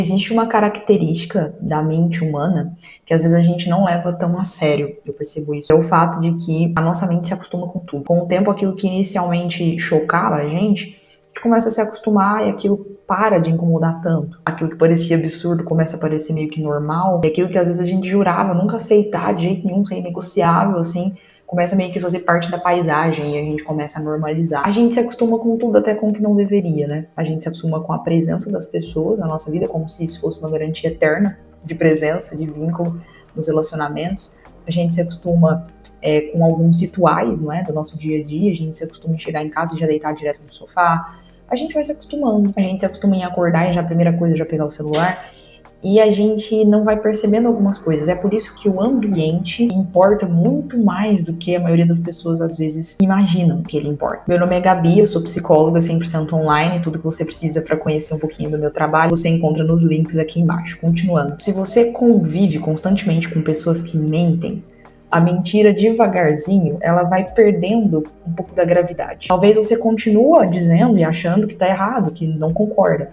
Existe uma característica da mente humana que às vezes a gente não leva tão a sério, eu percebo isso. É o fato de que a nossa mente se acostuma com tudo. Com o tempo, aquilo que inicialmente chocava a gente começa a se acostumar e aquilo para de incomodar tanto. Aquilo que parecia absurdo começa a parecer meio que normal. E aquilo que às vezes a gente jurava nunca aceitar de jeito nenhum, ser inegociável, assim, começa meio que a fazer parte da paisagem e a gente começa a normalizar. A gente se acostuma com tudo, até com o que não deveria, né? A gente se acostuma com a presença das pessoas na nossa vida, como se isso fosse uma garantia eterna de presença, de vínculo nos relacionamentos. A gente se acostuma com alguns rituais, não é? Do nosso dia a dia. A gente se acostuma em chegar em casa e já deitar direto no sofá. A gente vai se acostumando. A gente se acostuma em acordar e já a primeira coisa é já pegar o celular. E a gente não vai percebendo algumas coisas. É por isso que o ambiente importa muito mais do que a maioria das pessoas às vezes imaginam que ele importa. Meu nome é Gabi, eu sou psicóloga 100% online. Tudo que você precisa para conhecer um pouquinho do meu trabalho, você encontra nos links aqui embaixo. Continuando. Se você convive constantemente com pessoas que mentem, a mentira devagarzinho, ela vai perdendo um pouco da gravidade. Talvez você continue dizendo e achando que tá errado, que não concorda,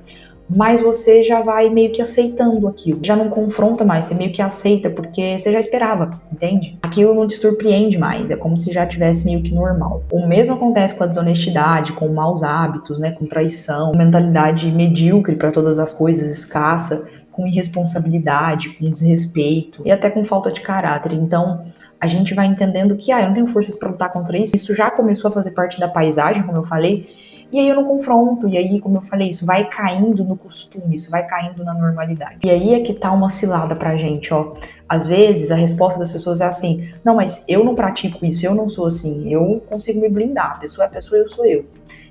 mas você já vai meio que aceitando aquilo. Já não confronta mais, você meio que aceita, porque você já esperava, entende? Aquilo não te surpreende mais, é como se já tivesse meio que normal. O mesmo acontece com a desonestidade, com maus hábitos, né, com traição, com mentalidade medíocre para todas as coisas, escassa, com irresponsabilidade, com desrespeito e até com falta de caráter. Então, a gente vai entendendo que, eu não tenho forças para lutar contra isso. Isso já começou a fazer parte da paisagem, como eu falei, e aí eu não confronto, e aí, como eu falei, isso vai caindo no costume, isso vai caindo na normalidade. E aí é que tá uma cilada pra gente, ó. Às vezes a resposta das pessoas é assim: não, mas eu não pratico isso, eu não sou assim, eu consigo me blindar, a pessoa é a pessoa, eu sou eu.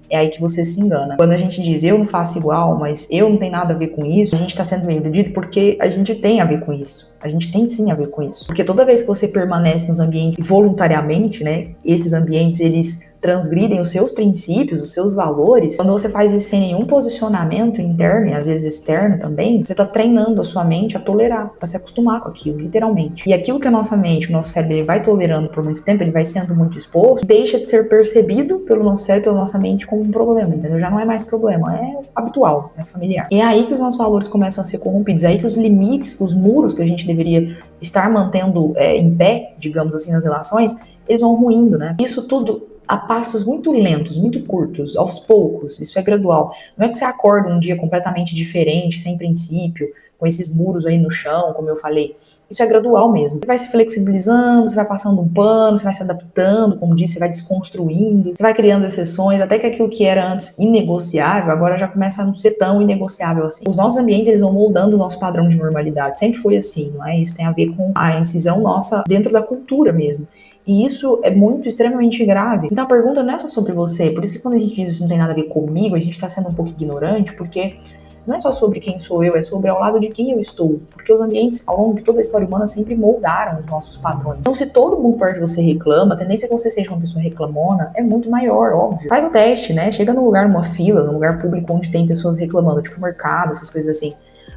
É aí que você se engana. Quando a gente diz eu não faço igual, mas eu não tenho nada a ver com isso, a gente tá sendo meio iludido porque a gente tem a ver com isso. A gente tem sim a ver com isso. Porque toda vez que você permanece nos ambientes voluntariamente, né, esses ambientes, eles transgridem os seus princípios, os seus valores. Quando você faz isso sem nenhum posicionamento interno e às vezes externo também, você tá treinando a sua mente a tolerar, a se acostumar com aquilo, literalmente. E aquilo que a nossa mente, o nosso cérebro, ele vai tolerando por muito tempo, ele vai sendo muito exposto, deixa de ser percebido pelo nosso cérebro, pela nossa mente como um problema, entendeu? Já não é mais problema, é habitual, é familiar. E é aí que os nossos valores começam a ser corrompidos, é aí que os limites, os muros que a gente deveria estar mantendo em pé, digamos assim, nas relações, eles vão ruindo, né? Isso tudo a passos muito lentos, muito curtos, aos poucos, isso é gradual. Não é que você acorda um dia completamente diferente, sem princípio, com esses muros aí no chão, como eu falei. Isso é gradual mesmo. Você vai se flexibilizando, você vai passando um pano, você vai se adaptando, como disse, você vai desconstruindo, você vai criando exceções, até que aquilo que era antes inegociável, agora já começa a não ser tão inegociável assim. Os nossos ambientes, eles vão moldando o nosso padrão de normalidade. Sempre foi assim, não é? Isso tem a ver com a incisão nossa dentro da cultura mesmo. E isso é muito, extremamente grave. Então a pergunta não é só sobre você. Por isso que quando a gente diz isso não tem nada a ver comigo, a gente tá sendo um pouco ignorante, porque não é só sobre quem sou eu, é sobre ao lado de quem eu estou. Porque os ambientes, ao longo de toda a história humana, sempre moldaram os nossos padrões. Então, se todo mundo perto de você reclama, a tendência é que você seja uma pessoa reclamona é muito maior, óbvio. Faz o teste, né? Chega num lugar, numa fila, num lugar público onde tem pessoas reclamando, tipo mercado, essas coisas assim.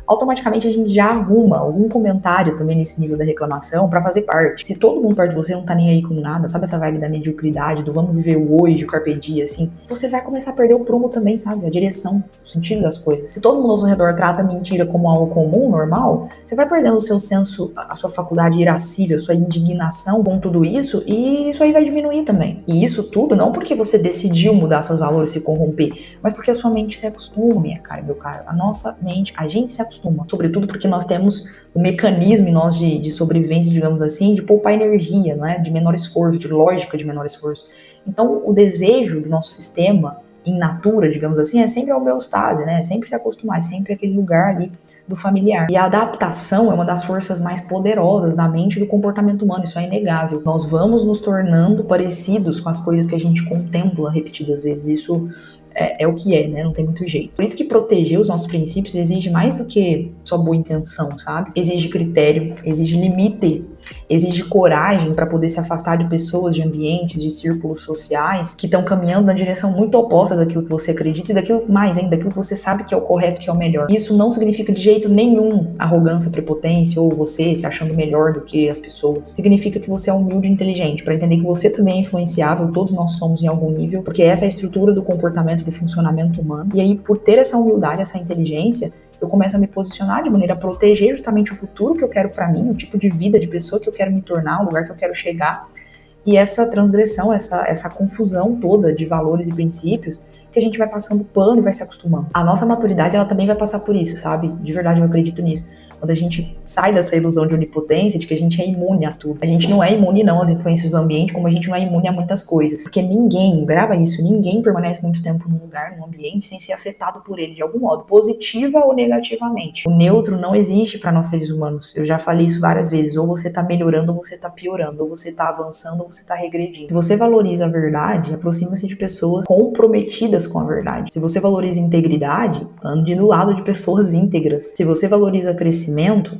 Automaticamente a gente já arruma algum comentário também nesse nível da reclamação pra fazer parte. Se todo mundo perto de você não tá nem aí com nada, sabe essa vibe da mediocridade, do vamos viver o hoje, o carpe diem, assim, você vai começar a perder o prumo também, sabe? A direção, o sentido das coisas. Se todo mundo ao seu redor trata a mentira como algo comum, normal, você vai perdendo o seu senso, a sua faculdade irascível, a sua indignação com tudo isso, e isso aí vai diminuir também. E isso tudo não porque você decidiu mudar seus valores, se corromper, mas porque a sua mente se acostuma, minha cara, meu caro. A nossa mente, a gente se acostuma. Sobretudo porque nós temos o mecanismo em nós de sobrevivência, digamos assim, de poupar energia, não é? De menor esforço, de lógica de menor esforço. Então, o desejo do nosso sistema, in natura, digamos assim, é sempre a homeostase, né? É sempre se acostumar, é sempre aquele lugar ali do familiar. E a adaptação é uma das forças mais poderosas da mente e do comportamento humano, isso é inegável. Nós vamos nos tornando parecidos com as coisas que a gente contempla repetidas vezes, isso é o que é, né? Não tem muito jeito. Por isso que proteger os nossos princípios exige mais do que só boa intenção, sabe? Exige critério, exige limite, exige coragem para poder se afastar de pessoas, de ambientes, de círculos sociais que estão caminhando na direção muito oposta daquilo que você acredita e daquilo mais ainda, daquilo que você sabe que é o correto, que é o melhor. Isso não significa de jeito nenhum arrogância, prepotência ou você se achando melhor do que as pessoas. Significa que você é humilde e inteligente, para entender que você também é influenciável, todos nós somos em algum nível, porque essa é a estrutura do comportamento, do funcionamento humano. E aí, por ter essa humildade, essa inteligência, eu começo a me posicionar de maneira a proteger justamente o futuro que eu quero para mim, o tipo de vida, de pessoa que eu quero me tornar, o lugar que eu quero chegar. E essa transgressão, essa confusão toda de valores e princípios, que a gente vai passando pano e vai se acostumando. A nossa maturidade, ela também vai passar por isso, sabe? De verdade, eu acredito nisso. Quando a gente sai dessa ilusão de onipotência, de que a gente é imune a tudo. A gente não é imune, não, às influências do ambiente, como a gente não é imune a muitas coisas. Porque ninguém, grava isso, ninguém permanece muito tempo num lugar, num ambiente, sem ser afetado por ele de algum modo, positiva ou negativamente. O neutro não existe para nós seres humanos. Eu já falei isso várias vezes. Ou você tá melhorando, ou você tá piorando. Ou você tá avançando, ou você tá regredindo. Se você valoriza a verdade, aproxima-se de pessoas comprometidas com a verdade. Se você valoriza integridade, ande no lado de pessoas íntegras. Se você valoriza crescimento,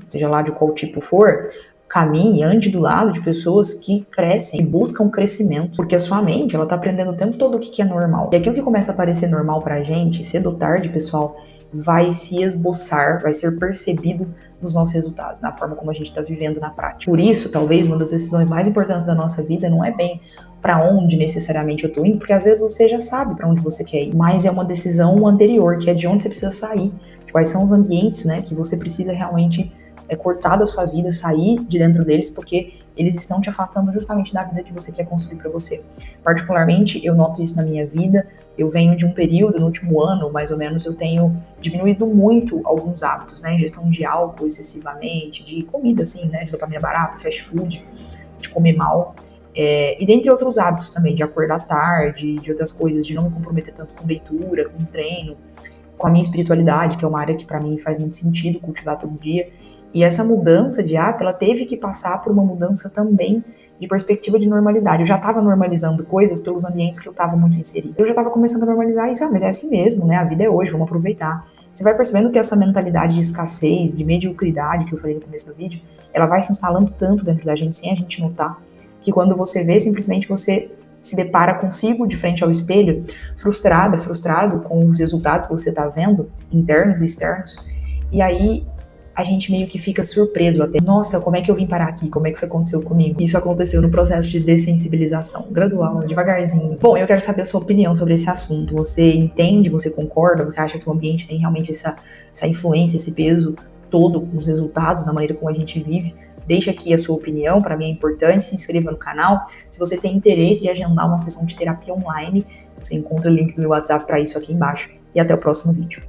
seja lá de qual tipo for, caminhe, ande do lado de pessoas que crescem e buscam crescimento, porque a sua mente, ela tá aprendendo o tempo todo o que é normal. E aquilo que começa a parecer normal pra gente, cedo ou tarde, pessoal, vai se esboçar, vai ser percebido nos nossos resultados, na forma como a gente tá vivendo na prática. Por isso, talvez, uma das decisões mais importantes da nossa vida não é bem para onde necessariamente eu tô indo, porque às vezes você já sabe para onde você quer ir, mas é uma decisão anterior, que é de onde você precisa sair, de quais são os ambientes, né, que você precisa realmente cortar da sua vida, sair de dentro deles, porque eles estão te afastando justamente da vida que você quer construir para você. Particularmente, eu noto isso na minha vida. Eu venho de um período, no último ano, mais ou menos, eu tenho diminuído muito alguns hábitos, né, ingestão de álcool excessivamente, de comida, assim, né, de dopamina barata, fast food, de comer mal. E dentre outros hábitos também, de acordar tarde, de outras coisas, de não me comprometer tanto com leitura, com treino, com a minha espiritualidade, que é uma área que para mim faz muito sentido cultivar todo dia. E essa mudança de hábito, ela teve que passar por uma mudança também de perspectiva de normalidade. Eu já estava normalizando coisas pelos ambientes que eu estava muito inserida. Eu já estava começando a normalizar isso, mas é assim mesmo, né? A vida é hoje, vamos aproveitar. Você vai percebendo que essa mentalidade de escassez, de mediocridade, que eu falei no começo do vídeo, ela vai se instalando tanto dentro da gente, sem a gente notar, que quando você vê, simplesmente você se depara consigo de frente ao espelho, frustrado com os resultados que você está vendo, internos e externos, e aí a gente meio que fica surpreso até. Nossa, como é que eu vim parar aqui? Como é que isso aconteceu comigo? Isso aconteceu no processo de dessensibilização, gradual, devagarzinho. Bom, eu quero saber a sua opinião sobre esse assunto. Você entende, você concorda? Você acha que o ambiente tem realmente essa influência, esse peso todo nos resultados, na maneira como a gente vive? Deixa aqui a sua opinião, para mim é importante, se inscreva no canal. Se você tem interesse de agendar uma sessão de terapia online, você encontra o link do meu WhatsApp para isso aqui embaixo. E até o próximo vídeo.